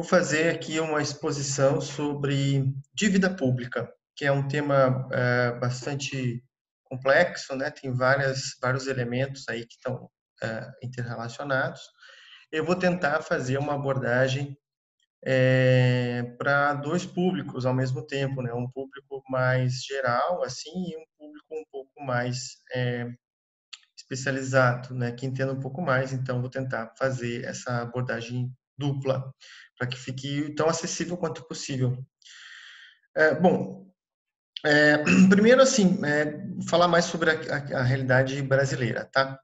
Vou fazer aqui uma exposição sobre dívida pública, que é um tema bastante complexo, né? Tem vários elementos aí que estão interrelacionados. Eu vou tentar fazer uma abordagem para dois públicos ao mesmo tempo, né? Um público mais geral, assim, e um público um pouco mais especializado, né? Que entenda um pouco mais. Então, vou tentar fazer essa abordagem dupla para que fique tão acessível quanto possível. Bom, primeiro assim, falar mais sobre a realidade brasileira, tá?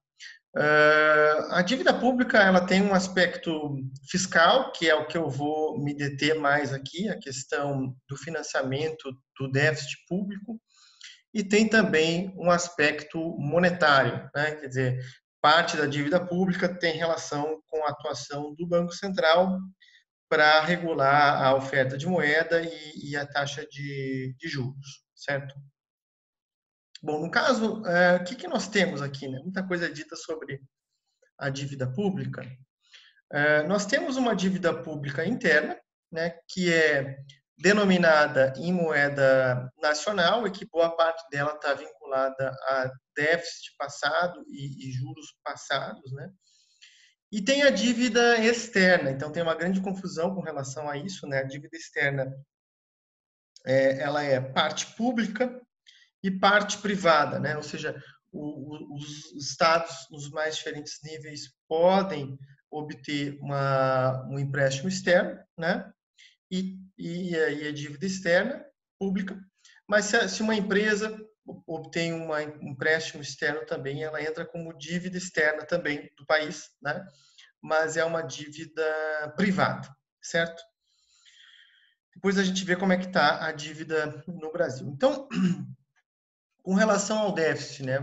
A dívida pública ela tem um aspecto fiscal, que é o que eu vou me deter mais aqui, a questão do financiamento do déficit público, e tem também um aspecto monetário, né? Quer dizer, parte da dívida pública tem relação com a atuação do Banco Central para regular a oferta de moeda e a taxa de juros, certo? Bom, no caso, o que nós temos aqui, né? Muita coisa é dita sobre a dívida pública. Nós temos uma dívida pública interna, né, que é denominada em moeda nacional e que boa parte dela está vinculada a déficit passado e juros passados, né? E tem a dívida externa, então tem uma grande confusão com relação a isso, né? A dívida externa, ela é parte pública e parte privada, né? Ou seja, os estados nos mais diferentes níveis podem obter um empréstimo externo, né? E aí a dívida externa pública. Mas se uma empresa obtém um empréstimo externo também, ela entra como dívida externa também do país, né? Mas é uma dívida privada, certo? Depois a gente vê como é que está a dívida no Brasil. Então, com relação ao déficit, né?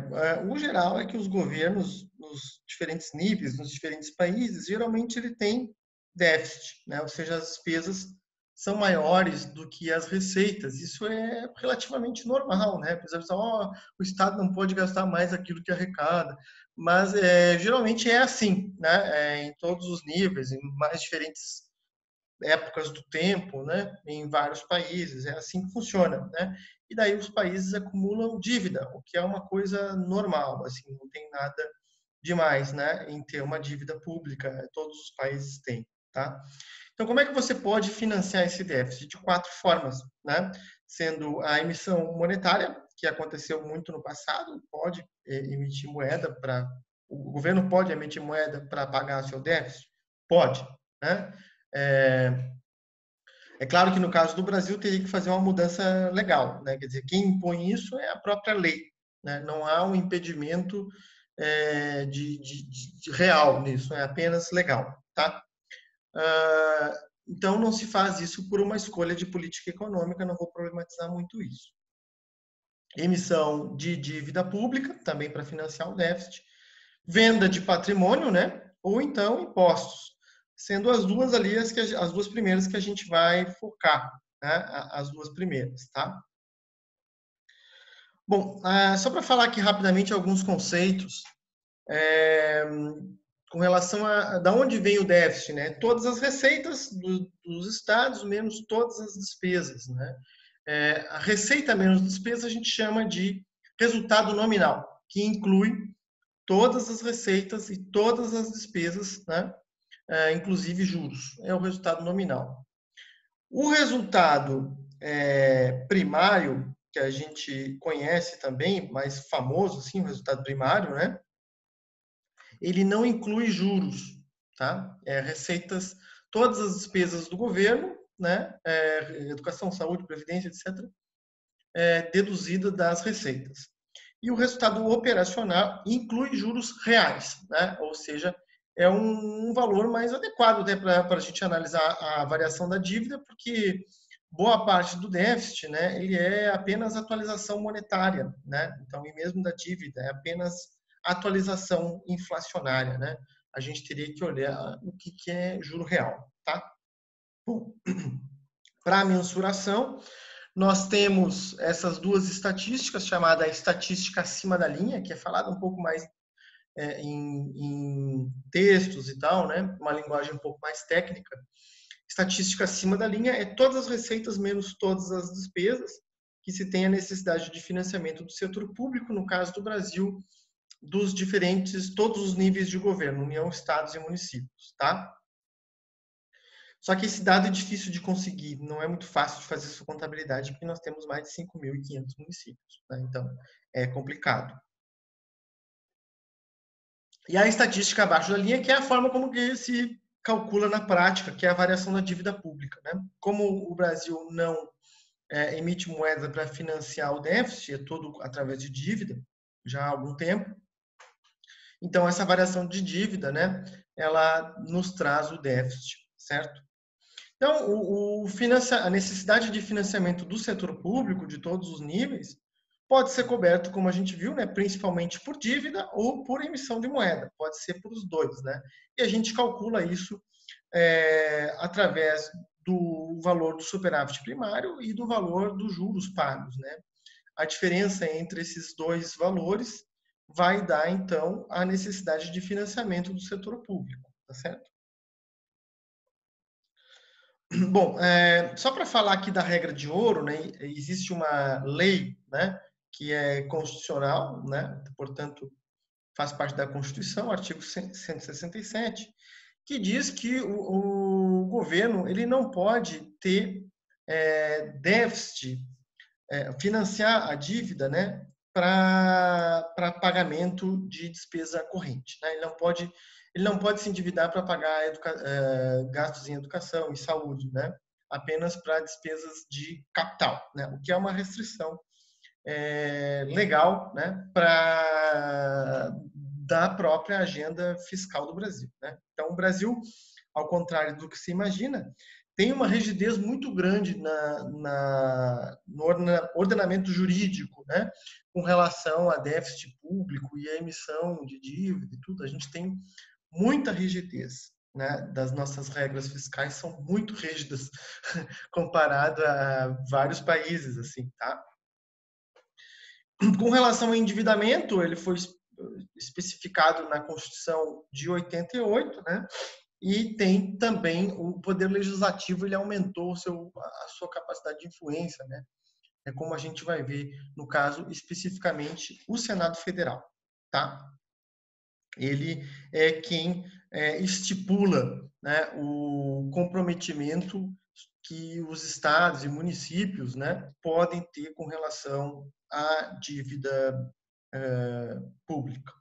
O geral é que os governos, nos diferentes níveis, nos diferentes países, geralmente ele tem déficit, né? Ou seja, as despesas são maiores do que as receitas. Isso é relativamente normal, né? Por exemplo, o Estado não pode gastar mais aquilo que arrecada, mas geralmente é assim, né? Em todos os níveis, em mais diferentes épocas do tempo, né, em vários países. É assim que funciona, né? E daí os países acumulam dívida, o que é uma coisa normal, assim, não tem nada demais, né, em ter uma dívida pública. Todos os países têm, tá? Então, como é que você pode financiar esse déficit? De quatro formas, né? Sendo a emissão monetária, que aconteceu muito no passado, pode emitir moeda para o governo pode emitir moeda para pagar seu déficit? Pode, né? É, é claro que no caso do Brasil teria que fazer uma mudança legal, né? Quer dizer, quem impõe isso é a própria lei, né? Não há um impedimento de real nisso, é apenas legal, tá? Então não se faz isso por uma escolha de política econômica, não vou problematizar muito isso. Emissão de dívida pública, também para financiar o déficit, venda de patrimônio, né? Ou então impostos, sendo as duas ali as duas primeiras que a gente vai focar, né? As duas primeiras, tá? Bom, só para falar aqui rapidamente alguns conceitos com relação a da onde vem o déficit, né? Todas as receitas dos estados menos todas as despesas, né? A receita menos despesa a gente chama de resultado nominal, que inclui todas as receitas e todas as despesas, né? Inclusive juros. É o resultado nominal. O resultado primário, que a gente conhece também, mais famoso, assim, o resultado primário, né? Ele não inclui juros, tá? Receitas, todas as despesas do governo, né? Educação, saúde, previdência, etc., deduzida das receitas. E o resultado operacional inclui juros reais, né? Ou seja, é um valor mais adequado, né, para a gente analisar a variação da dívida, porque boa parte do déficit, né, ele é apenas atualização monetária, né? Então, e mesmo da dívida, é apenas atualização inflacionária, né? A gente teria que olhar o que é juro real, tá? Bom, para a mensuração, nós temos essas duas estatísticas, chamada estatística acima da linha, que é falada um pouco mais em textos e tal, né? Uma linguagem um pouco mais técnica. Estatística acima da linha é todas as receitas menos todas as despesas que se tem a necessidade de financiamento do setor público, no caso do Brasil, dos diferentes, todos os níveis de governo, União, Estados e municípios, tá? Só que esse dado é difícil de conseguir, não é muito fácil de fazer sua contabilidade, porque nós temos mais de 5.500 municípios, né? Então é complicado. E a estatística abaixo da linha, que é a forma como que se calcula na prática, que é a variação da dívida pública, né? Como o Brasil não emite moeda para financiar o déficit, é todo através de dívida, já há algum tempo. Então, essa variação de dívida, né, ela nos traz o déficit, certo? Então, a necessidade de financiamento do setor público, de todos os níveis, pode ser coberto, como a gente viu, né, principalmente por dívida ou por emissão de moeda. Pode ser por os dois, né? E a gente calcula isso através do valor do superávit primário e do valor dos juros pagos, né? A diferença entre esses dois valores vai dar, então, a necessidade de financiamento do setor público, tá certo? Bom, só para falar aqui da regra de ouro, né, existe uma lei, né, que é constitucional, né, portanto, faz parte da Constituição, artigo 167, que diz que o governo ele não pode ter déficit, financiar a dívida, né, para pagamento de despesa corrente, né? Ele não pode se endividar para pagar gastos em educação e saúde, né? Apenas para despesas de capital, né? O que é uma restrição legal, né? Da própria agenda fiscal do Brasil, né? Então, o Brasil, ao contrário do que se imagina, tem uma rigidez muito grande no ordenamento jurídico, né? Com relação a déficit público e a emissão de dívida e tudo. A gente tem muita rigidez, né? Das nossas regras fiscais são muito rígidas comparado a vários países, assim, tá? Com relação ao endividamento, ele foi especificado na Constituição de 88, né? E tem também o poder legislativo, ele aumentou a sua capacidade de influência, né? É como a gente vai ver no caso especificamente o Senado Federal, tá? Ele é quem estipula, né, o comprometimento que os estados e municípios, né, podem ter com relação à dívida pública.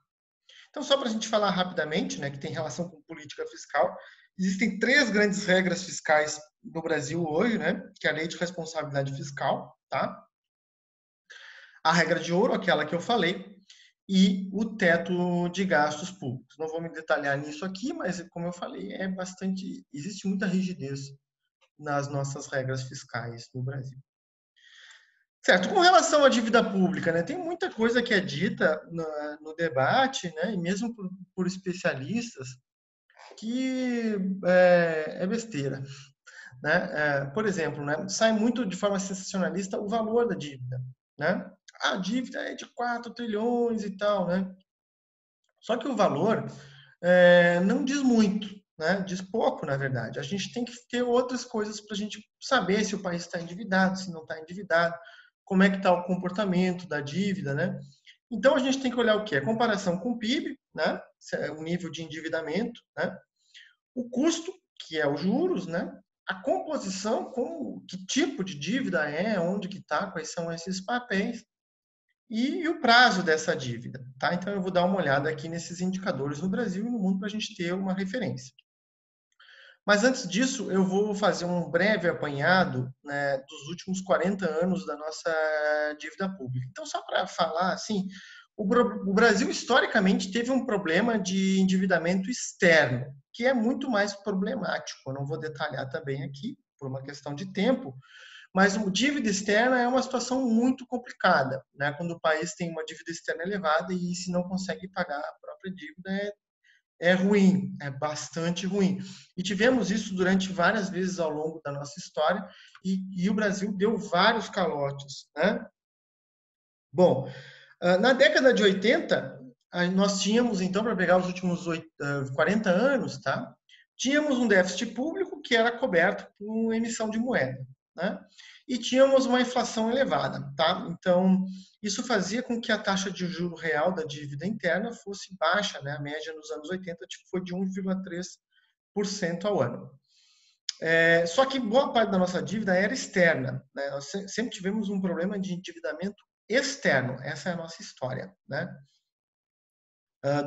Então, só para a gente falar rapidamente, né, que tem relação com política fiscal, existem 3 grandes regras fiscais no Brasil hoje, né, que é a Lei de Responsabilidade Fiscal, tá? A regra de ouro, aquela que eu falei, e o teto de gastos públicos. Não vou me detalhar nisso aqui, mas como eu falei, existe muita rigidez nas nossas regras fiscais no Brasil. Certo, com relação à dívida pública, né, tem muita coisa que é dita no debate, né, e mesmo por especialistas, que é besteira. Né? Por exemplo, né, sai muito de forma sensacionalista o valor da dívida. Né? A dívida é de 4 trilhões e tal. Né? Só que o valor não diz muito, né? Diz pouco, na verdade. A gente tem que ter outras coisas para a gente saber se o país está endividado, se não está endividado, como é que está o comportamento da dívida, né? Então, a gente tem que olhar o quê? A comparação com o PIB, né? O nível de endividamento, né? O custo, que é os juros, né? A composição, que tipo de dívida onde que está, quais são esses papéis, e o prazo dessa dívida, tá? Então eu vou dar uma olhada aqui nesses indicadores no Brasil e no mundo para a gente ter uma referência. Mas antes disso, eu vou fazer um breve apanhado, né, dos últimos 40 anos da nossa dívida pública. Então, só para falar, assim, o Brasil historicamente teve um problema de endividamento externo, que é muito mais problemático. Eu não vou detalhar também aqui, por uma questão de tempo, mas a dívida externa é uma situação muito complicada, né? Quando o país tem uma dívida externa elevada e se não consegue pagar a própria dívida, é ruim, é bastante ruim. E tivemos isso durante várias vezes ao longo da nossa história e o Brasil deu vários calotes, né? Bom, na década de 80, nós tínhamos, então, para pegar os últimos 40 anos, tá? Tínhamos um déficit público que era coberto por emissão de moeda, né? E tínhamos uma inflação elevada, tá? Então, isso fazia com que a taxa de juro real da dívida interna fosse baixa, né? A média nos anos 80 foi de 1,3% ao ano. Só que boa parte da nossa dívida era externa, né? Nós sempre tivemos um problema de endividamento externo, essa é a nossa história, né?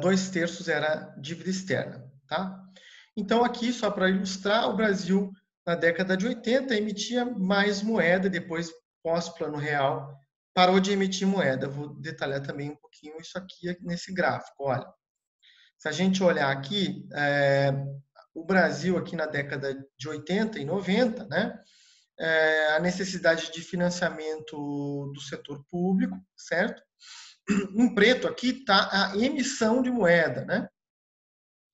2/3 era dívida externa, tá? Então, aqui, só para ilustrar, o Brasil, na década de 80, emitia mais moeda, depois, pós-Plano Real, parou de emitir moeda. Vou detalhar também um pouquinho isso aqui nesse gráfico. Olha, se a gente olhar aqui, o Brasil, aqui na década de 80 e 90, né, a necessidade de financiamento do setor público, certo? Em preto aqui está a emissão de moeda, né?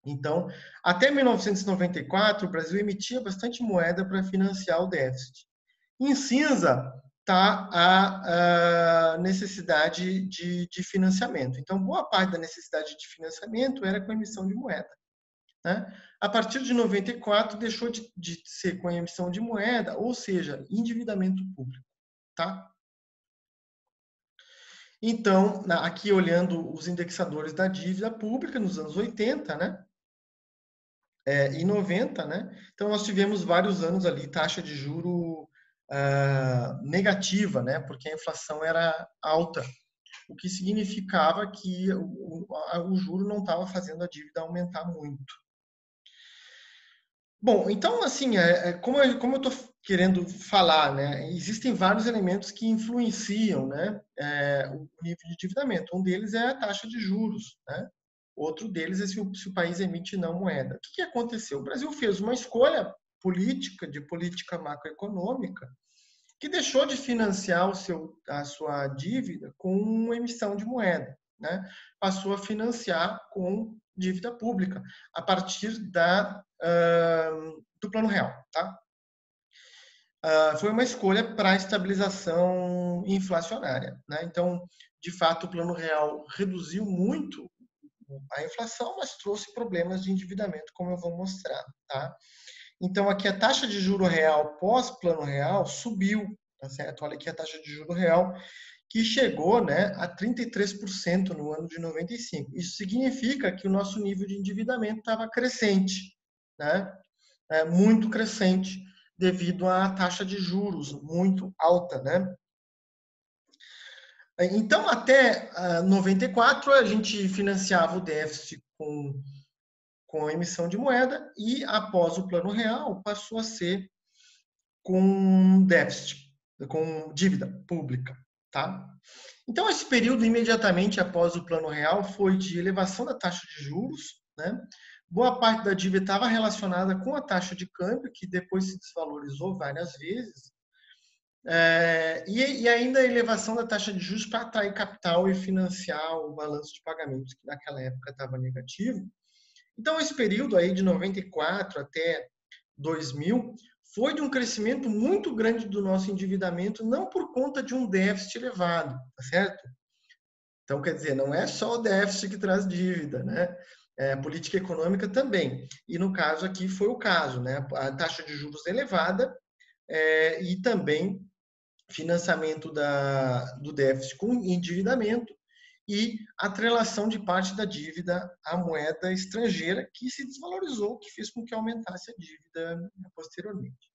Então, até 1994, o Brasil emitia bastante moeda para financiar o déficit. Em cinza está a necessidade de financiamento. Então, boa parte da necessidade de financiamento era com a emissão de moeda, né? A partir de 94, deixou de ser com a emissão de moeda, ou seja, endividamento público, tá? Então, aqui olhando os indexadores da dívida pública nos anos 80, né? E 90, né? Então, nós tivemos vários anos ali, taxa de juro negativa, né? Porque a inflação era alta, o que significava que o juro não estava fazendo a dívida aumentar muito. Bom, então, assim, como eu estou querendo falar, né? Existem vários elementos que influenciam, né? O nível de endividamento. Um deles é a taxa de juros, né? Outro deles é se o país emite não moeda. O que aconteceu? O Brasil fez uma escolha política, de política macroeconômica, que deixou de financiar a sua dívida com emissão de moeda, né? Passou a financiar com dívida pública, a partir do Plano Real. Tá? Foi uma escolha para a estabilização inflacionária. Né? Então, de fato, o Plano Real reduziu muito a inflação, mas trouxe problemas de endividamento, como eu vou mostrar. Tá? Então, aqui a taxa de juro real pós-Plano Real subiu. Tá certo? Olha aqui a taxa de juro real, que chegou, né, a 33% no ano de 95. Isso significa que o nosso nível de endividamento estava crescente, né? Muito crescente, devido à taxa de juros muito alta, né? Então, até 94, a gente financiava o déficit com a emissão de moeda e, após o Plano Real, passou a ser com déficit, com dívida pública, tá? Então, esse período imediatamente após o Plano Real foi de elevação da taxa de juros, né? Boa parte da dívida estava relacionada com a taxa de câmbio, que depois se desvalorizou várias vezes, e ainda a elevação da taxa de juros para atrair capital e financiar o balanço de pagamentos, que naquela época estava negativo. Então, esse período aí de 94 até 2000 foi de um crescimento muito grande do nosso endividamento, não por conta de um déficit elevado, tá certo? Então, quer dizer, não é só o déficit que traz dívida, né? A política econômica também. E no caso aqui foi o caso, né? A taxa de juros elevada e também financiamento do déficit com endividamento e atrelação de parte da dívida à moeda estrangeira, que se desvalorizou, que fez com que aumentasse a dívida posteriormente.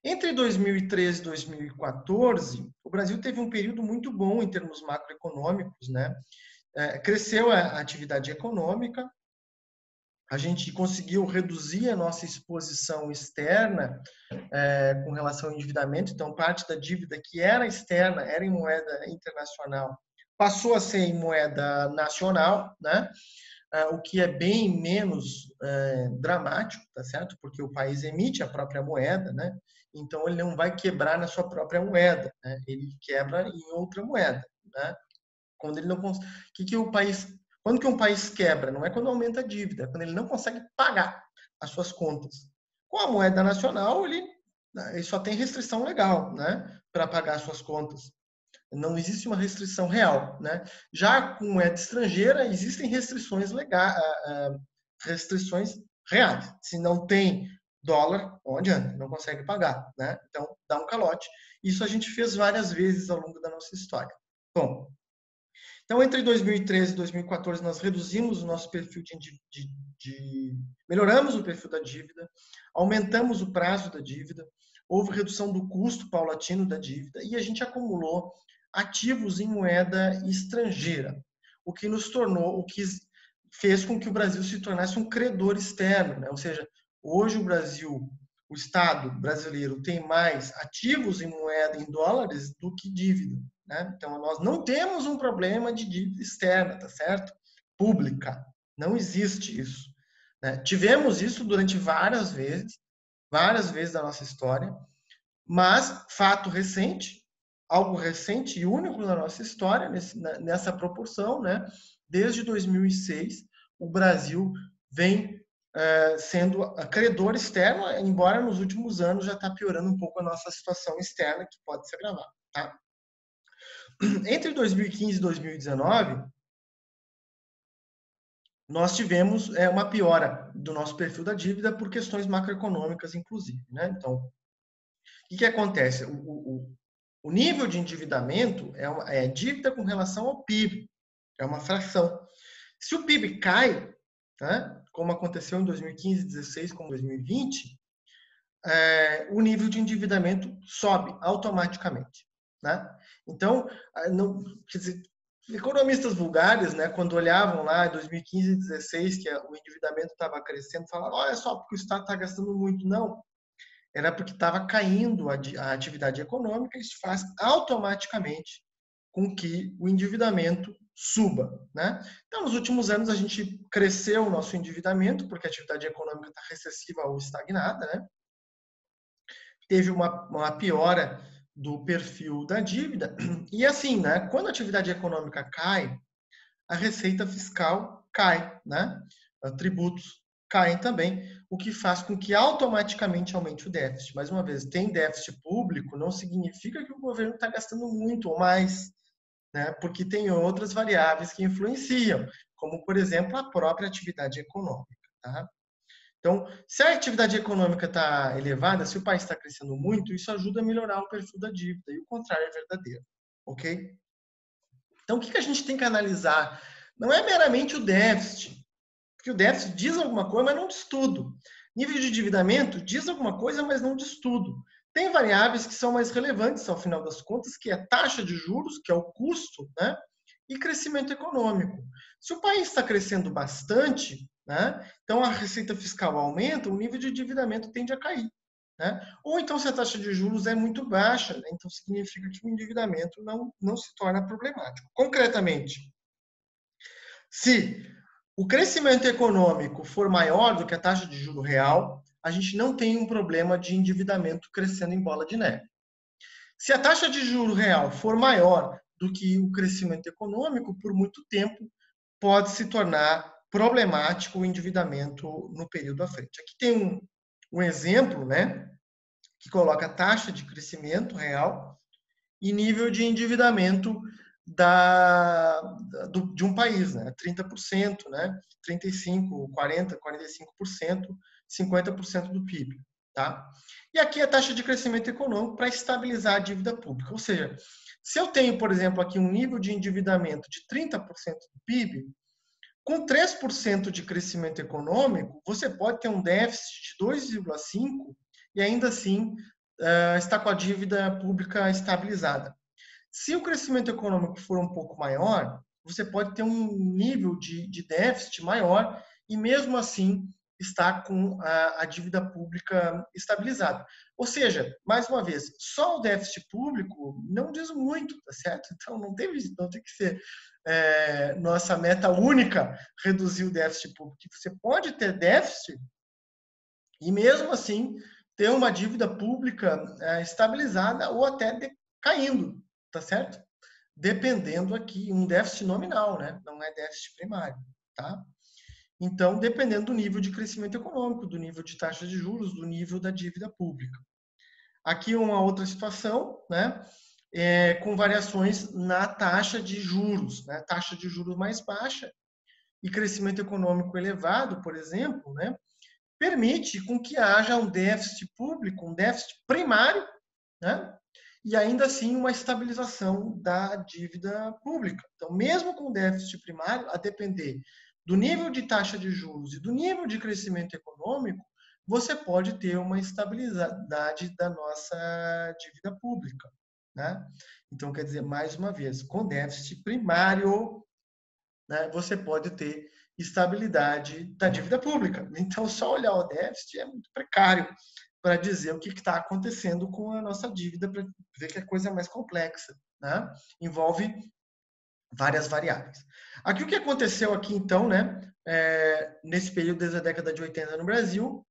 Entre 2013 e 2014, o Brasil teve um período muito bom em termos macroeconômicos, né? Cresceu a atividade econômica, a gente conseguiu reduzir a nossa exposição externa com relação ao endividamento, então parte da dívida que era externa, era em moeda internacional, passou a ser em moeda nacional, né? O que é bem menos dramático, tá certo? Porque o país emite a própria moeda, né? Então ele não vai quebrar na sua própria moeda, né? Ele quebra em outra moeda, né? Quando ele não quando que um país quebra? Não é quando aumenta a dívida, é quando ele não consegue pagar as suas contas. Com a moeda nacional, ele só tem restrição legal, né? Para pagar as suas contas. Não existe uma restrição real, né? Já com moeda estrangeira existem restrições legais, restrições reais. Se não tem dólar, não adianta, não consegue pagar, né? Então, dá um calote. Isso a gente fez várias vezes ao longo da nossa história. Bom, então, entre 2013 e 2014, nós reduzimos o nosso perfil melhoramos o perfil da dívida, aumentamos o prazo da dívida, houve redução do custo paulatino da dívida e a gente acumulou ativos em moeda estrangeira, o que nos tornou, o que fez com que o Brasil se tornasse um credor externo, né? Ou seja, hoje o Brasil, o Estado brasileiro tem mais ativos em moeda, em dólares, do que dívida. Né? Então, nós não temos um problema de dívida externa, tá certo? Pública. Não existe isso. Né? Tivemos isso durante várias vezes da nossa história, mas fato recente, algo recente e único na nossa história, nessa proporção, né? Desde 2006, o Brasil vem sendo credor externo, embora nos últimos anos já está piorando um pouco a nossa situação externa, que pode se agravar. Tá? Entre 2015 e 2019, nós tivemos uma piora do nosso perfil da dívida por questões macroeconômicas, inclusive. Né? Então, o que acontece? O nível de endividamento é dívida com relação ao PIB, é uma fração. Se o PIB cai, né, como aconteceu em 2015, 2016, como 2020, o nível de endividamento sobe automaticamente. Né? Então, não, quer dizer, economistas vulgares, né, quando olhavam lá em 2015 e 2016 que o endividamento estava crescendo, falavam, olha só, porque o Estado está gastando muito. Não, era porque estava caindo a atividade econômica, isso faz automaticamente com que o endividamento suba. Né? Então, nos últimos anos, a gente cresceu o nosso endividamento, porque a atividade econômica está recessiva ou estagnada, né? Teve uma piora do perfil da dívida. E assim, né, quando a atividade econômica cai, a receita fiscal cai, né? Tributos caem também, o que faz com que automaticamente aumente o déficit. Mais uma vez, tem déficit público, não significa que o governo está gastando muito ou mais, né? Porque tem outras variáveis que influenciam, como, por exemplo, a própria atividade econômica. Tá? Então, se a atividade econômica está elevada, se o país está crescendo muito, isso ajuda a melhorar o perfil da dívida, e o contrário é verdadeiro, ok? Então, o que a gente tem que analisar? Não é meramente o déficit, porque o déficit diz alguma coisa, mas não diz tudo. Nível de endividamento diz alguma coisa, mas não diz tudo. Tem variáveis que são mais relevantes, ao final das contas, que é taxa de juros, que é o custo, né? E crescimento econômico. Se o país está crescendo bastante, né? Então a receita fiscal aumenta, o nível de endividamento tende a cair. Né? Ou então, se a taxa de juros é muito baixa, né? Então significa que o endividamento não se torna problemático. Concretamente, se o crescimento econômico for maior do que a taxa de juro real, a gente não tem um problema de endividamento crescendo em bola de neve. Se a taxa de juro real for maior do que o crescimento econômico, por muito tempo, pode se tornar problemático o endividamento no período à frente. Aqui tem um exemplo, né, que coloca a taxa de crescimento real e nível de endividamento de um país, né? 30%, né? 35%, 40%, 45%, 50% do PIB. Tá? E aqui a taxa de crescimento econômico para estabilizar a dívida pública. Ou seja, se eu tenho, por exemplo, aqui um nível de endividamento de 30% do PIB, com 3% de crescimento econômico, você pode ter um déficit de 2,5% e ainda assim está com a dívida pública estabilizada. Se o crescimento econômico for um pouco maior, você pode ter um nível de déficit maior e mesmo assim estar com a dívida pública estabilizada. Ou seja, mais uma vez, só o déficit público não diz muito, tá certo? Então não tem que ser nossa meta única reduzir o déficit público. Você pode ter déficit e mesmo assim ter uma dívida pública estabilizada ou até caindo, tá certo? Dependendo aqui, um déficit nominal, né? Não é déficit primário, tá? Então, dependendo do nível de crescimento econômico, do nível de taxa de juros, do nível da dívida pública. Aqui uma outra situação, né? Com variações na taxa de juros, né? Taxa de juros mais baixa e crescimento econômico elevado, por exemplo, né? permite com que haja um déficit público, um déficit primário, né? E ainda assim uma estabilização da dívida pública. Então, mesmo com déficit primário, a depender do nível de taxa de juros e do nível de crescimento econômico, você pode ter uma estabilidade da nossa dívida pública, né? Então, quer dizer, mais uma vez, com déficit primário, né, você pode ter estabilidade da dívida pública. Então, só olhar o déficit é muito precário para dizer o que está acontecendo com a nossa dívida, para ver que a coisa é mais complexa, né? Envolve várias variáveis. Aqui o que aconteceu aqui então, né? Nesse período desde a década de 80 no Brasil,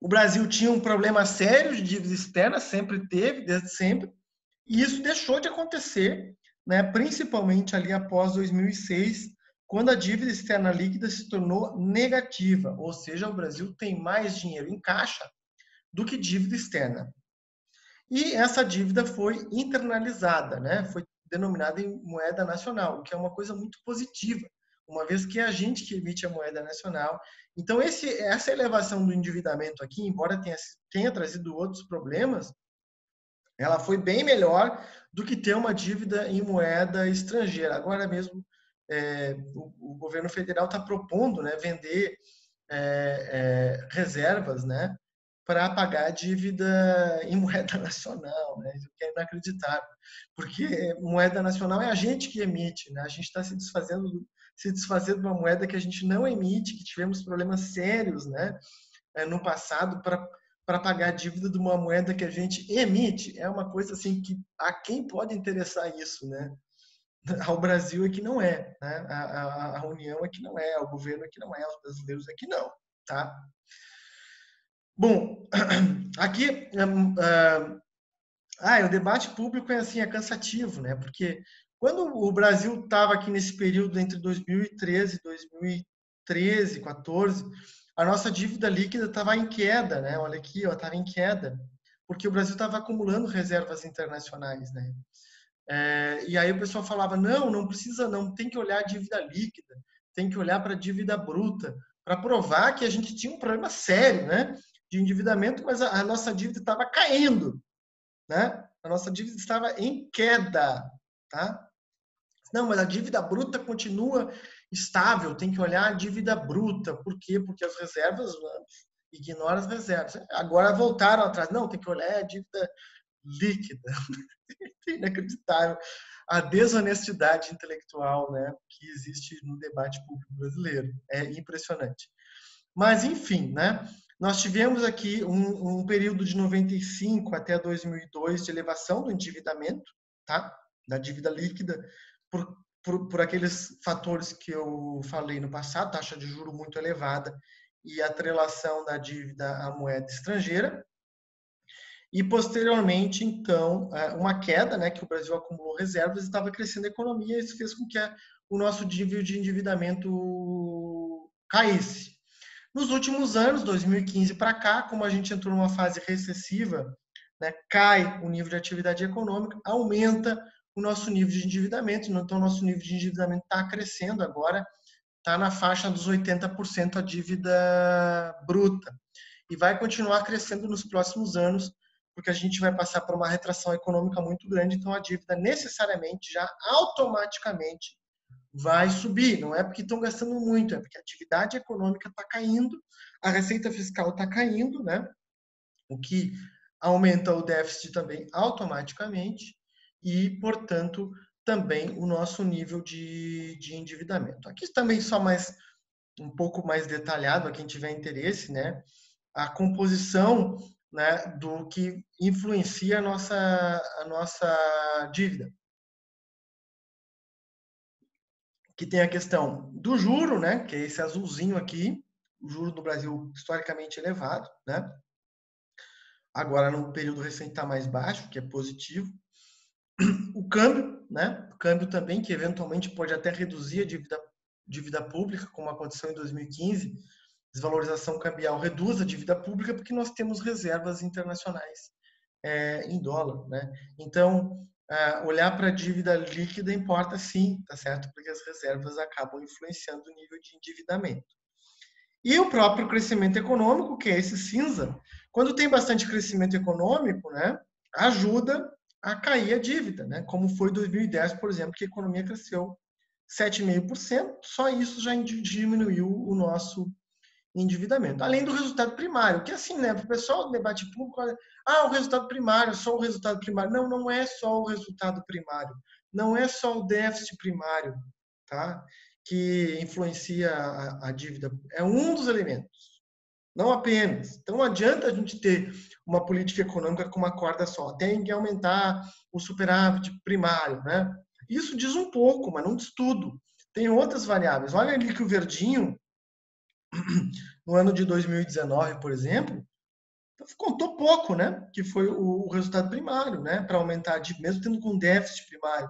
o Brasil tinha um problema sério de dívida externa, sempre teve, desde sempre, e isso deixou de acontecer, né, principalmente ali após 2006, quando a dívida externa líquida se tornou negativa, ou seja, o Brasil tem mais dinheiro em caixa do que dívida externa. E essa dívida foi internalizada, né, foi denominada em moeda nacional, o que é uma coisa muito positiva, uma vez que é a gente que emite a moeda nacional. Então, essa elevação do endividamento aqui, embora tenha trazido outros problemas, ela foi bem melhor do que ter uma dívida em moeda estrangeira. Agora mesmo, o governo federal está propondo, né, vender reservas, né, para pagar a dívida em moeda nacional, né, o que é inacreditável, porque moeda nacional é a gente que emite, né, a gente está se desfazendo de uma moeda que a gente não emite, que tivemos problemas sérios, né, no passado para pagar a dívida de uma moeda que a gente emite. É uma coisa assim que a quem pode interessar isso, né? Ao Brasil é que não é, né? A União é que não é, ao governo é que não é, aos brasileiros é que não, tá? Bom, aqui o debate público é assim, é cansativo, né? Porque quando o Brasil estava aqui nesse período entre 2013 e 2013, 14, a nossa dívida líquida estava em queda, né? Olha aqui, estava em queda, porque o Brasil estava acumulando reservas internacionais, né? E aí o pessoal falava, não, não precisa, não tem que olhar a dívida líquida, tem que olhar para a dívida bruta, para provar que a gente tinha um problema sério, né? De endividamento, mas a nossa dívida estava caindo, né? A nossa dívida estava em queda, tá? Não, mas a dívida bruta continua estável, tem que olhar a dívida bruta. Por quê? Porque as reservas, ignora as reservas. Agora voltaram atrás. Não, tem que olhar a dívida líquida. É inacreditável a desonestidade intelectual, né, que existe no debate público brasileiro. É impressionante. Mas, enfim, né, nós tivemos aqui um período de 95 até 2002 de elevação do endividamento, tá? Da dívida líquida, por aqueles fatores que eu falei no passado, taxa de juro muito elevada e atrelação da dívida à moeda estrangeira. E, posteriormente, então, uma queda, né, que o Brasil acumulou reservas e estava crescendo a economia, e isso fez com que o nosso nível de endividamento caísse. Nos últimos anos, 2015 para cá, como a gente entrou numa fase recessiva, né, cai o nível de atividade econômica, aumenta o nosso nível de endividamento, então o nosso nível de endividamento está crescendo agora, está na faixa dos 80% a dívida bruta, e vai continuar crescendo nos próximos anos, porque a gente vai passar por uma retração econômica muito grande, então a dívida necessariamente, já automaticamente, vai subir. Não é porque estão gastando muito, é porque a atividade econômica está caindo, a receita fiscal está caindo, né? O que aumenta o déficit também automaticamente e, portanto, também o nosso nível de endividamento. Aqui também só mais um pouco mais detalhado, a quem tiver interesse, né? A composição, né, do que influencia a nossa dívida. Que tem a questão do juro, né, que é esse azulzinho aqui, o juro do Brasil historicamente elevado, né? Agora no período recente está mais baixo, que é positivo. O câmbio, né? O câmbio também que eventualmente pode até reduzir a dívida pública, como aconteceu em 2015. Desvalorização cambial reduz a dívida pública porque nós temos reservas internacionais em dólar, né? Então, olhar para a dívida líquida importa sim, tá certo? Porque as reservas acabam influenciando o nível de endividamento. E o próprio crescimento econômico, que é esse cinza, quando tem bastante crescimento econômico, né, ajuda a cair a dívida, né, como foi 2010, por exemplo, que a economia cresceu 7,5%, só isso já diminuiu o nosso endividamento. Além do resultado primário, que assim, né, para o pessoal do debate público, o resultado primário, só o resultado primário. Não, não é só o resultado primário. Não é só o déficit primário, tá? Que influencia a dívida. É um dos elementos, não apenas. Então, não adianta a gente ter uma política econômica com uma corda só. Tem que aumentar o superávit primário, né? Isso diz um pouco, mas não diz tudo. Tem outras variáveis. Olha ali que o verdinho, no ano de 2019, por exemplo, contou pouco, né? Que foi o resultado primário, né? Para aumentar a dívida, mesmo tendo com déficit primário.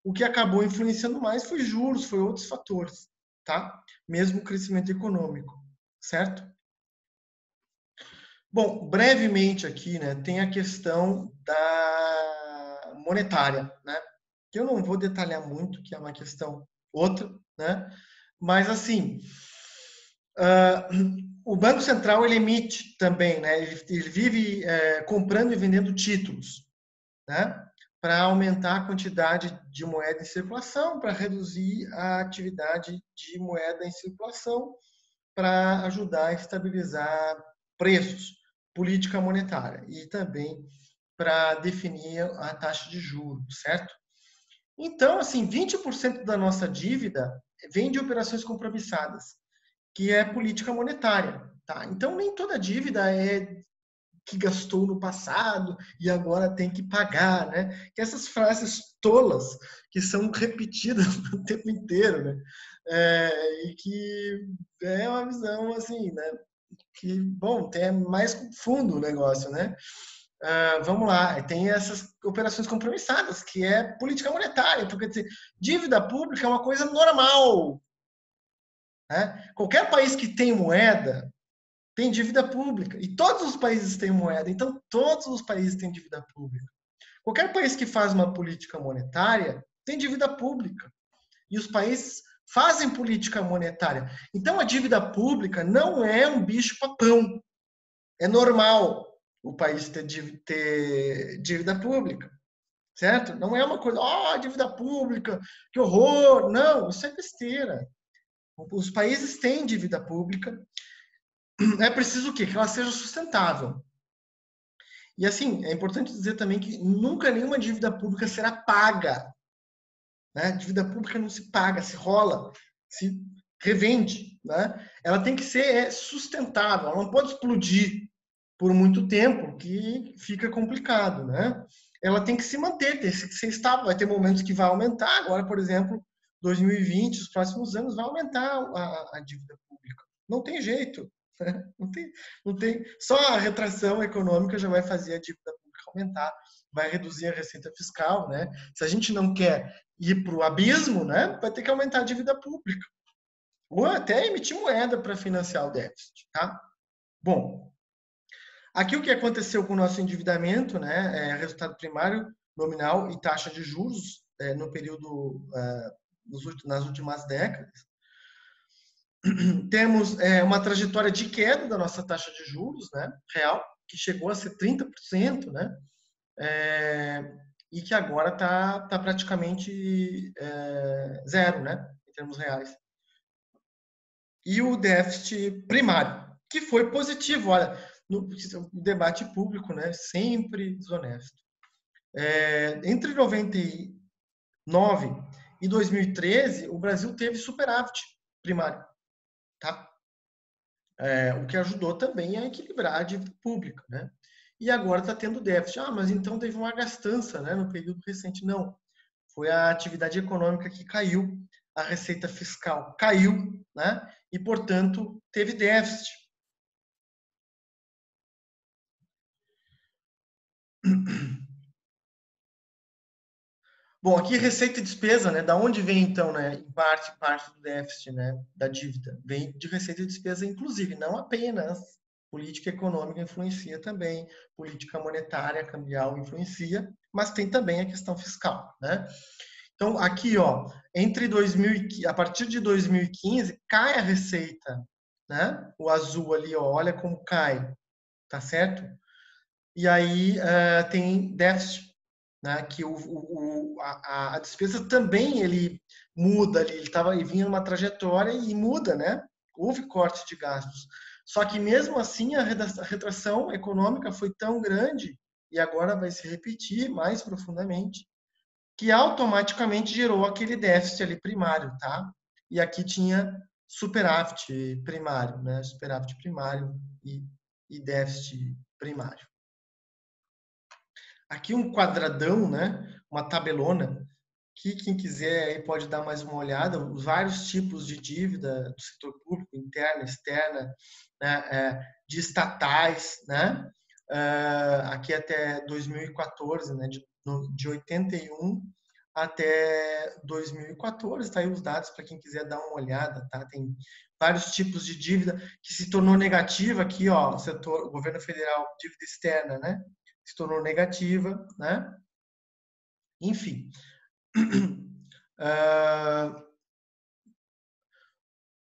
O que acabou influenciando mais foi juros, foi outros fatores, tá? Mesmo o crescimento econômico, certo? Bom, brevemente aqui, né? Tem a questão da monetária, né? Que eu não vou detalhar muito, que é uma questão outra, né? Mas assim, o Banco Central ele emite também, né? Ele vive comprando e vendendo títulos, né? Para aumentar a quantidade de moeda em circulação, para reduzir a atividade de moeda em circulação, para ajudar a estabilizar preços, política monetária e também para definir a taxa de juros, certo? Então, assim, 20% da nossa dívida vem de operações compromissadas, que é política monetária, tá? Então, nem toda dívida é que gastou no passado e agora tem que pagar, né? Que essas frases tolas que são repetidas o tempo inteiro, né? E que é uma visão assim, né? Que, bom, tem mais fundo o negócio, né? Vamos lá, tem essas operações compromissadas, que é política monetária, porque dizer, dívida pública é uma coisa normal, né? Qualquer país que tem moeda tem dívida pública. E todos os países têm moeda, então todos os países têm dívida pública. Qualquer país que faz uma política monetária tem dívida pública. E os países fazem política monetária. Então a dívida pública não é um bicho-papão. É normal o país ter dívida pública, certo? Não é uma coisa, dívida pública, que horror. Não, isso é besteira. Os países têm dívida pública. É preciso o quê? Que ela seja sustentável. E assim, é importante dizer também que nunca nenhuma dívida pública será paga. Né? Dívida pública não se paga, se rola, se revende. Né? Ela tem que ser sustentável, ela não pode explodir por muito tempo, que fica complicado. Né? Ela tem que se manter, tem que ser estável. Vai ter momentos que vai aumentar. Agora, por exemplo, 2020, os próximos anos, vai aumentar a dívida pública. Não tem jeito. Não tem, só a retração econômica já vai fazer a dívida pública aumentar, vai reduzir a receita fiscal, né? Se a gente não quer ir para o abismo, né, vai ter que aumentar a dívida pública ou até emitir moeda para financiar o déficit, tá? Bom, aqui o que aconteceu com o nosso endividamento, né, é resultado primário, nominal e taxa de juros no período nas últimas décadas. Temos uma trajetória de queda da nossa taxa de juros, né, real, que chegou a ser 30%, né, e que agora está praticamente zero, né, em termos reais. E o déficit primário, que foi positivo, olha, no debate público, né, sempre desonesto. Entre 99 e 2013, o Brasil teve superávit primário, tá? O que ajudou também a equilibrar a dívida pública, né? E agora está tendo déficit. Mas então teve uma gastança, né, no período recente. Não, foi a atividade econômica que caiu, a receita fiscal caiu, né? E, portanto, teve déficit. Bom, aqui receita e despesa, né? Da onde vem então, né? Em parte do déficit, né? Da dívida vem de receita e despesa, inclusive, não apenas política econômica influencia também, política monetária, cambial influencia, mas tem também a questão fiscal, né? Então aqui, ó, a partir de 2015 cai a receita né? O azul ali, ó, olha como cai, tá certo? E aí tem déficit, né? Que a despesa também ele muda ali, ele vinha numa trajetória e muda, né? Houve corte de gastos. Só que mesmo assim a retração econômica foi tão grande e agora vai se repetir mais profundamente, que automaticamente gerou aquele déficit ali primário, tá? E aqui tinha superávit primário, né? Superávit primário e déficit primário. Aqui um quadradão, né? Uma tabelona, que quem quiser aí pode dar mais uma olhada, os vários tipos de dívida do setor público, interna, externa, né? De estatais, né? Aqui até 2014, né? De 81 até 2014, tá aí os dados para quem quiser dar uma olhada, tá? Tem vários tipos de dívida que se tornou negativa aqui, ó, o governo federal, dívida externa, né? Se tornou negativa, né? Enfim.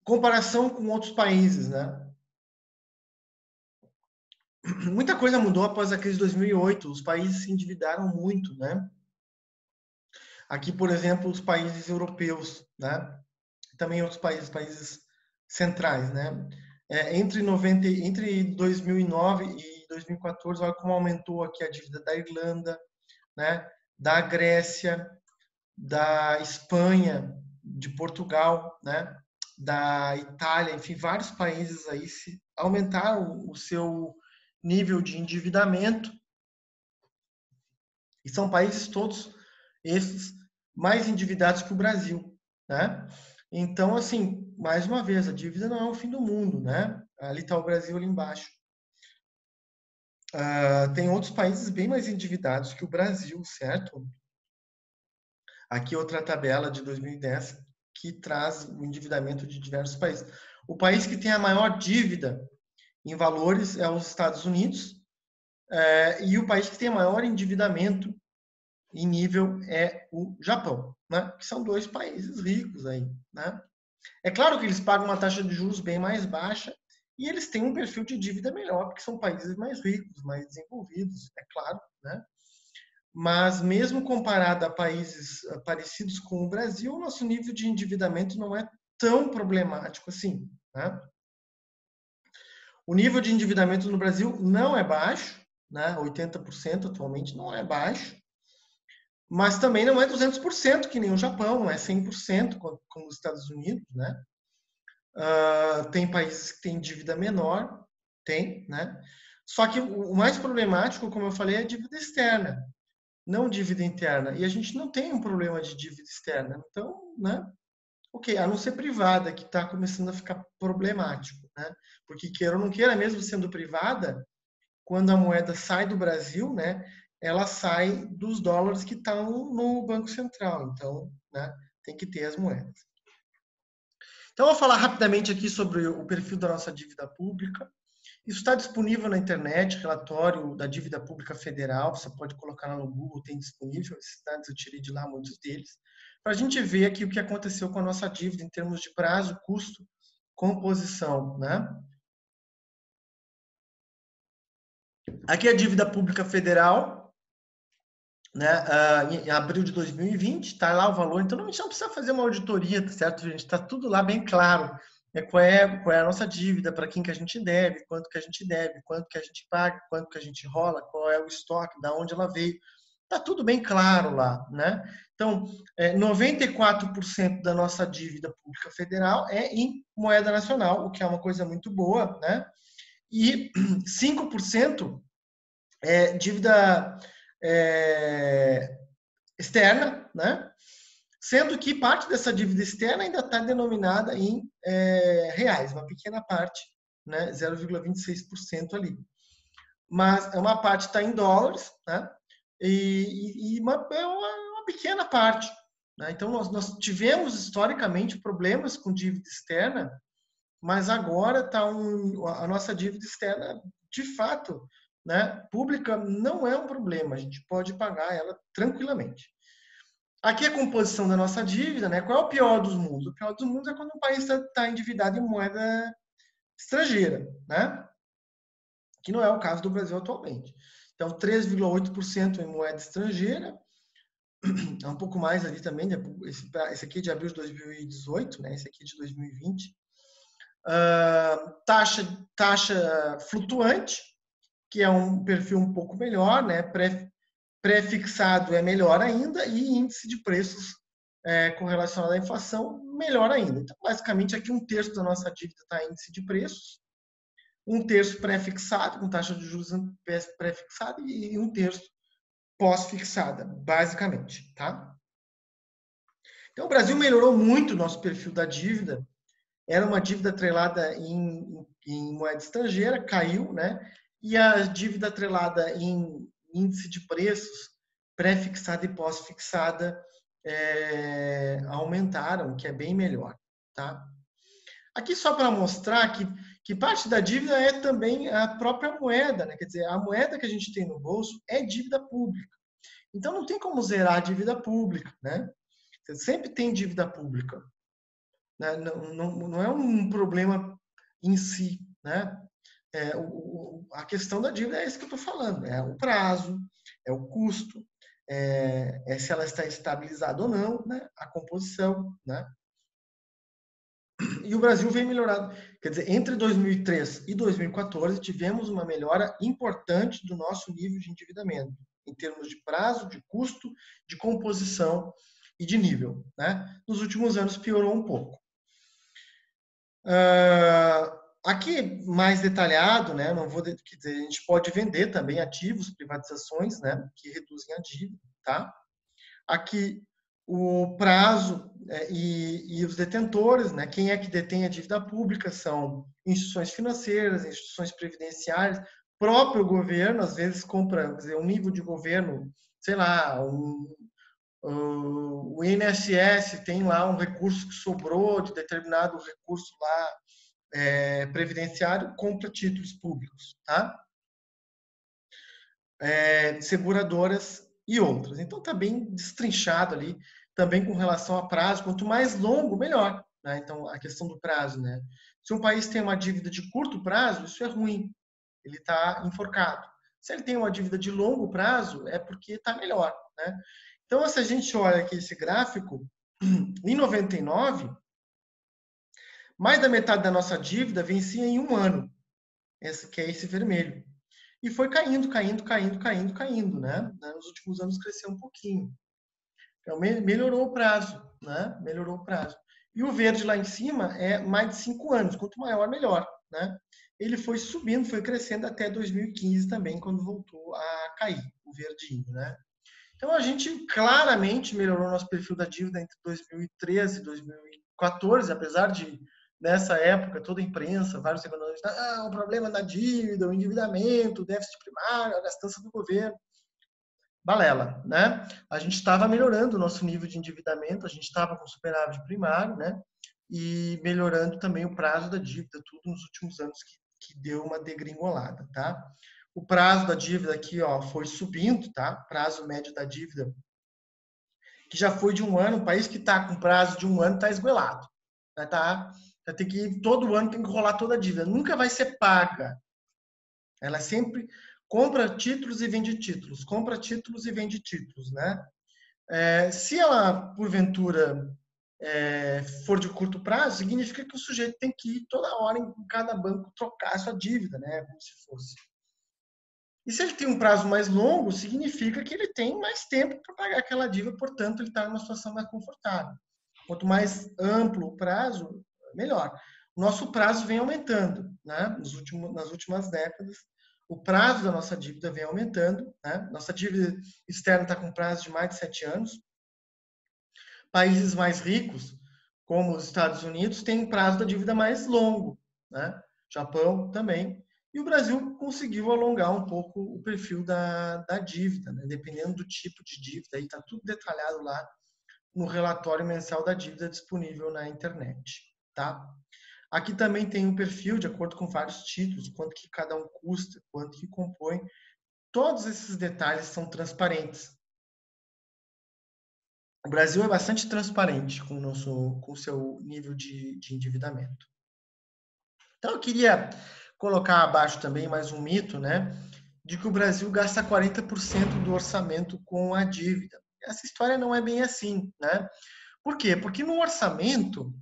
Comparação com outros países, né? Muita coisa mudou após a crise de 2008. Os países se endividaram muito, né? Aqui, por exemplo, os países europeus, né? Também outros países centrais, né? Entre 2009 e 2014, olha como aumentou aqui a dívida da Irlanda, né? Da Grécia, da Espanha, de Portugal, né? Da Itália, enfim, vários países aí se aumentaram o seu nível de endividamento e são países todos esses mais endividados que o Brasil, né? Então, assim, mais uma vez, a dívida não é o fim do mundo, né? Ali está o Brasil ali embaixo. Tem outros países bem mais endividados que o Brasil, certo? Aqui outra tabela de 2010 que traz o endividamento de diversos países. O país que tem a maior dívida em valores é os Estados Unidos, e o país que tem maior endividamento em nível é o Japão, né? Que são dois países ricos aí, né? É claro que eles pagam uma taxa de juros bem mais baixa e eles têm um perfil de dívida melhor, porque são países mais ricos, mais desenvolvidos, é claro, né? Mas mesmo comparado a países parecidos com o Brasil, o nosso nível de endividamento não é tão problemático assim, né? O nível de endividamento no Brasil não é baixo, né? 80% atualmente não é baixo, mas também não é 200% que nem o Japão, não é 100% como os Estados Unidos, né? Tem países que têm dívida menor, tem, né? Só que o mais problemático, como eu falei, é a dívida externa, não dívida interna. E a gente não tem um problema de dívida externa. Então, né? Ok, a não ser privada, que está começando a ficar problemático, né? Porque queira ou não queira, mesmo sendo privada, quando a moeda sai do Brasil, né? Ela sai dos dólares que estão no Banco Central. Então, né? Tem que ter as moedas. Então, eu vou falar rapidamente aqui sobre o perfil da nossa dívida pública. Isso está disponível na internet, relatório da dívida pública federal, você pode colocar lá no Google, tem disponível esses dados, eu tirei de lá muitos deles, para a gente ver aqui o que aconteceu com a nossa dívida em termos de prazo, custo, composição, né? Aqui é a dívida pública federal, né? Em abril de 2020, está lá o valor, então a gente não precisa fazer uma auditoria, tá certo, gente? Está tudo lá bem claro. Qual é a nossa dívida, para quem que a gente deve, quanto que a gente deve, quanto que a gente paga, quanto que a gente rola, qual é o estoque, da onde ela veio. Está tudo bem claro lá, né? Então, 94% da nossa dívida pública federal é em moeda nacional, o que é uma coisa muito boa, né? E 5% é dívida externa, né? Sendo que parte dessa dívida externa ainda está denominada em reais, uma pequena parte, né? 0,26% ali. Mas uma parte está em dólares, né? E uma pequena parte. Né? Então, nós tivemos historicamente problemas com dívida externa, mas agora a nossa dívida externa, de fato, né, pública, não é um problema. A gente pode pagar ela tranquilamente. Aqui é a composição da nossa dívida, né? Qual é o pior dos mundos? O pior dos mundos é quando o país está endividado em moeda estrangeira, né? Que não é o caso do Brasil atualmente. Então, 3,8% em moeda estrangeira, é um pouco mais ali também, esse aqui é de abril de 2018, né? Esse aqui é de 2020. Taxa flutuante, que é um perfil um pouco melhor, né? Pré-fixado é melhor ainda, e índice de preços correlacionado à inflação, melhor ainda. Então, basicamente, aqui 1/3 da nossa dívida está em índice de preços, 1/3 pré-fixado, com taxa de juros pré-fixada, e 1/3 pós-fixada, basicamente, tá? Então, o Brasil melhorou muito o nosso perfil da dívida. Era uma dívida atrelada em moeda estrangeira, caiu, né? E a dívida atrelada em índice de preços, pré-fixada e pós-fixada, aumentaram, que é bem melhor, tá? Aqui só para mostrar que parte da dívida é também a própria moeda, né? Quer dizer, a moeda que a gente tem no bolso é dívida pública. Então não tem como zerar a dívida pública, né? Você sempre tem dívida pública, né? Não é um problema em si, né? A questão da dívida é isso que eu estou falando, é o prazo, é o custo, se ela está estabilizada ou não, né? A composição, né? E o Brasil vem melhorando. Quer dizer, entre 2003 e 2014, tivemos uma melhora importante do nosso nível de endividamento, em termos de prazo, de custo, de composição e de nível, né? Nos últimos anos piorou um pouco. Aqui, mais detalhado, né? Não vou quer dizer, a gente pode vender também ativos, privatizações, né? Que reduzem a dívida, tá? Aqui, o prazo e os detentores, né? Quem é que detém a dívida pública são instituições financeiras, instituições previdenciárias, próprio governo, às vezes compra, quer dizer, um nível de governo, sei lá, o INSS tem lá um recurso que sobrou de determinado recurso lá previdenciário, compra títulos públicos, tá? Seguradoras e outras. Então está bem destrinchado ali, também com relação a prazo. Quanto mais longo, melhor. Né? Então, a questão do prazo. Né? Se um país tem uma dívida de curto prazo, isso é ruim. Ele está enforcado. Se ele tem uma dívida de longo prazo, é porque está melhor. Né? Então, se a gente olha aqui esse gráfico, em 99, mais da metade da nossa dívida vencia em um ano, que é esse vermelho. E foi caindo, caindo, né? Nos últimos anos cresceu um pouquinho. Então, melhorou o prazo, né? Melhorou o prazo. E o verde lá em cima é mais de 5 anos. Quanto maior, melhor, né? Ele foi subindo, foi crescendo até 2015 também, quando voltou a cair, o verdinho, né? Então, a gente claramente melhorou nosso perfil da dívida entre 2013 e 2014, apesar de, nessa época, toda a imprensa, vários economistas, o problema da dívida, o endividamento, o déficit primário, a gastança do governo. Balela, né? A gente estava melhorando o nosso nível de endividamento, a gente estava com superávit primário, né? E melhorando também o prazo da dívida, tudo nos últimos anos que deu uma degringolada, tá? O prazo da dívida aqui, ó, foi subindo, tá? Prazo médio da dívida, que já foi de um ano, um país que está com prazo de um ano está esgoelado. Vai ter que todo ano tem que rolar toda a dívida. Nunca vai ser paga. Ela sempre compra títulos e vende títulos, compra títulos e vende títulos, né? Se ela, porventura, for de curto prazo, significa que o sujeito tem que ir toda hora em cada banco trocar a sua dívida, né? Como se fosse. E se ele tem um prazo mais longo, significa que ele tem mais tempo para pagar aquela dívida, portanto, ele está numa situação mais confortável. Quanto mais amplo o prazo, melhor. O nosso prazo vem aumentando, né? Nas últimas décadas, o prazo da nossa dívida vem aumentando, né? Nossa dívida externa está com prazo de mais de 7 anos. Países mais ricos, como os Estados Unidos, têm prazo da dívida mais longo, né? Japão também. E o Brasil conseguiu alongar um pouco o perfil da dívida, né? Dependendo do tipo de dívida, aí está tudo detalhado lá no relatório mensal da dívida disponível na internet, tá? Aqui também tem um perfil de acordo com vários títulos, quanto que cada um custa, quanto que compõe. Todos esses detalhes são transparentes. O Brasil é bastante transparente com o seu nível de endividamento. Então, eu queria colocar abaixo também mais um mito, né, de que o Brasil gasta 40% do orçamento com a dívida. Essa história não é bem assim, né? Por quê? Porque no orçamento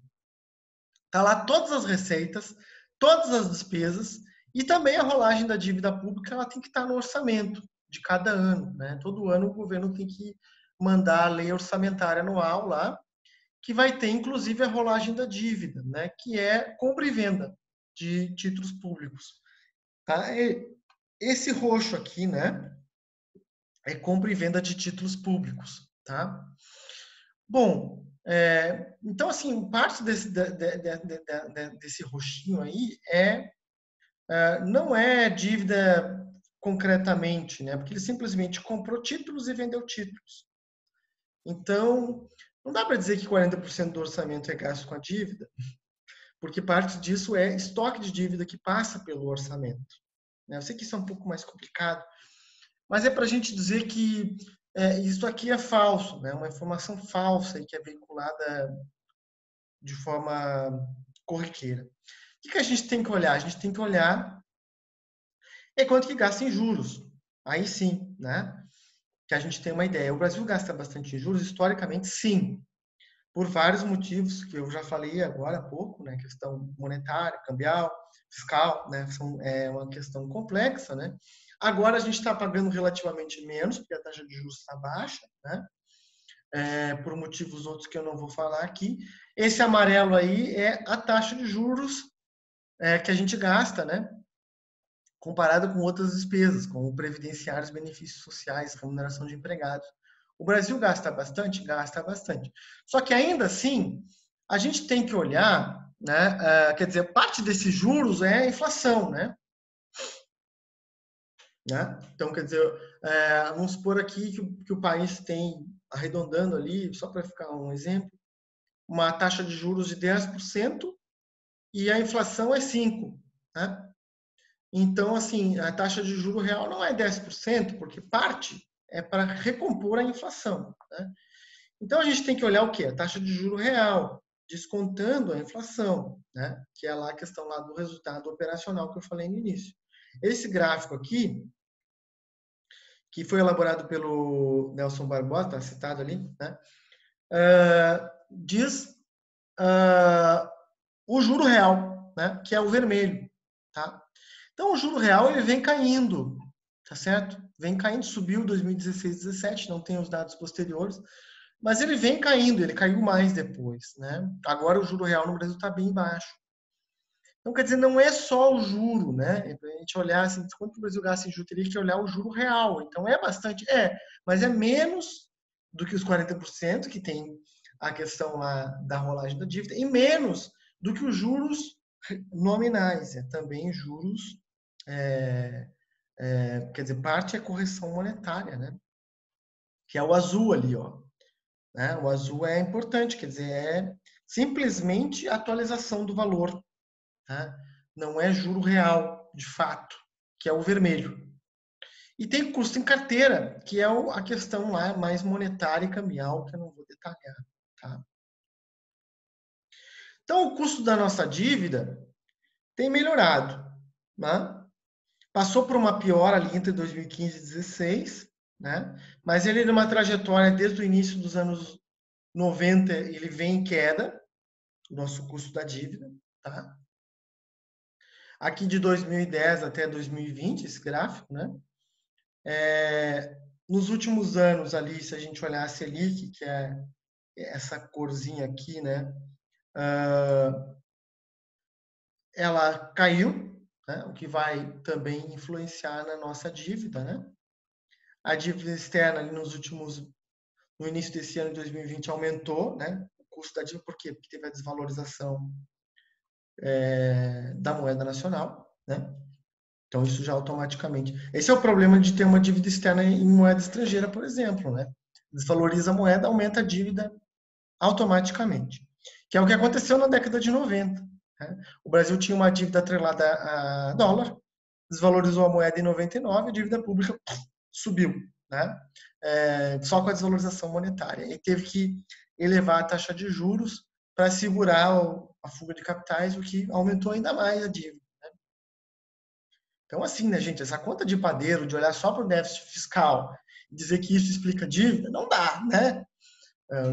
tá lá todas as receitas, todas as despesas e também a rolagem da dívida pública, ela tem que estar no orçamento de cada ano, né? Todo ano o governo tem que mandar a lei orçamentária anual lá, que vai ter inclusive a rolagem da dívida, né? Que é compra e venda de títulos públicos, tá? Esse roxo aqui, né? É compra e venda de títulos públicos, tá? Bom, então, assim, parte desse roxinho aí não é dívida concretamente, né? Porque ele simplesmente comprou títulos e vendeu títulos. Então, não dá para dizer que 40% do orçamento é gasto com a dívida, porque parte disso é estoque de dívida que passa pelo orçamento, né? Eu sei que isso é um pouco mais complicado, mas é para a gente dizer que isso aqui é falso, né? Uma informação falsa que é veiculada de forma corriqueira. O que a gente tem que olhar? A gente tem que olhar quanto que gasta em juros. Aí sim, né? Que a gente tem uma ideia. O Brasil gasta bastante em juros, historicamente, sim, por vários motivos que eu já falei agora há pouco, né? Questão monetária, cambial, fiscal, né? É uma questão complexa, né? Agora a gente está pagando relativamente menos, porque a taxa de juros está baixa, né? Por motivos outros que eu não vou falar aqui. Esse amarelo aí é a taxa de juros que a gente gasta, né? Comparado com outras despesas, como previdenciários, benefícios sociais, remuneração de empregados. O Brasil gasta bastante? Gasta bastante. Só que ainda assim, a gente tem que olhar, né? Quer dizer, parte desses juros é a inflação, né? Então, quer dizer, vamos supor aqui que o país tem, arredondando ali, só para ficar um exemplo, uma taxa de juros de 10% e a inflação é 5%. Né? Então, assim, a taxa de juro real não é 10%, porque parte é para recompor a inflação. Né? Então, a gente tem que olhar o quê? A taxa de juro real, descontando a inflação, né? Que é lá a questão lá do resultado operacional que eu falei no início. Esse gráfico aqui, que foi elaborado pelo Nelson Barbosa, está citado ali, né? Diz o juro real, né? Que é o vermelho, tá? Então, o juro real ele vem caindo, tá certo? Vem caindo, subiu em 2016, 17, não tem os dados posteriores, mas ele vem caindo, ele caiu mais depois, né? Agora o juro real no Brasil está bem baixo. Então, quer dizer, não é só o juro, né? Para a gente olhar assim, quanto o Brasil gasta em juro, teria que olhar o juro real. Então, é bastante, mas é menos do que os 40% que tem a questão lá da rolagem da dívida e menos do que os juros nominais, também juros, quer dizer, parte é correção monetária, né? Que é o azul ali, ó. Né? O azul é importante, quer dizer, é simplesmente atualização do valor, tá? Não é juro real, de fato, que é o vermelho. E tem custo em carteira, que é a questão lá mais monetária e cambial, que eu não vou detalhar, tá? Então, o custo da nossa dívida tem melhorado, né? Passou por uma piora ali entre 2015 e 2016, né? Mas ele numa trajetória desde o início dos anos 90, ele vem em queda, o nosso custo da dívida, tá? Aqui de 2010 até 2020, esse gráfico, né? Nos últimos anos ali, se a gente olhar a Selic, que é essa corzinha aqui, né? Ela caiu, né? O que vai também influenciar na nossa dívida, né? A dívida externa ali no início desse ano de 2020 aumentou, né? O custo da dívida, por quê? Porque teve a desvalorização da moeda nacional, né? Então isso já automaticamente. Esse é o problema de ter uma dívida externa em moeda estrangeira, por exemplo, né? Desvaloriza a moeda, aumenta a dívida automaticamente, que é o que aconteceu na década de 90. Né? O Brasil tinha uma dívida atrelada a dólar, desvalorizou a moeda em 99, a dívida pública subiu, né? Só com a desvalorização monetária. E teve que elevar a taxa de juros para segurar a fuga de capitais, o que aumentou ainda mais a dívida. Então, assim, né, gente, essa conta de padeiro, de olhar só para o déficit fiscal e dizer que isso explica dívida, não dá, né?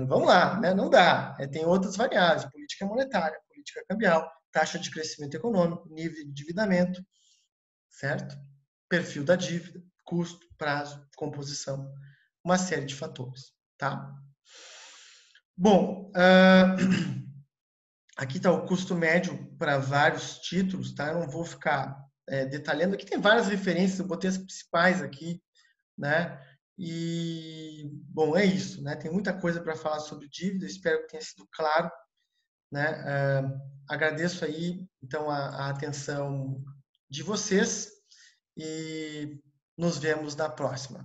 Vamos lá, né? Não dá. Tem outras variáveis, política monetária, política cambial, taxa de crescimento econômico, nível de endividamento, certo? Perfil da dívida, custo, prazo, composição, uma série de fatores, tá? Bom, aqui está o custo médio para vários títulos, tá? Eu não vou ficar detalhando. Aqui tem várias referências, eu botei as principais aqui, né? E, bom, é isso, né? Tem muita coisa para falar sobre dívida, espero que tenha sido claro, né? Agradeço aí, então, a atenção de vocês e nos vemos na próxima.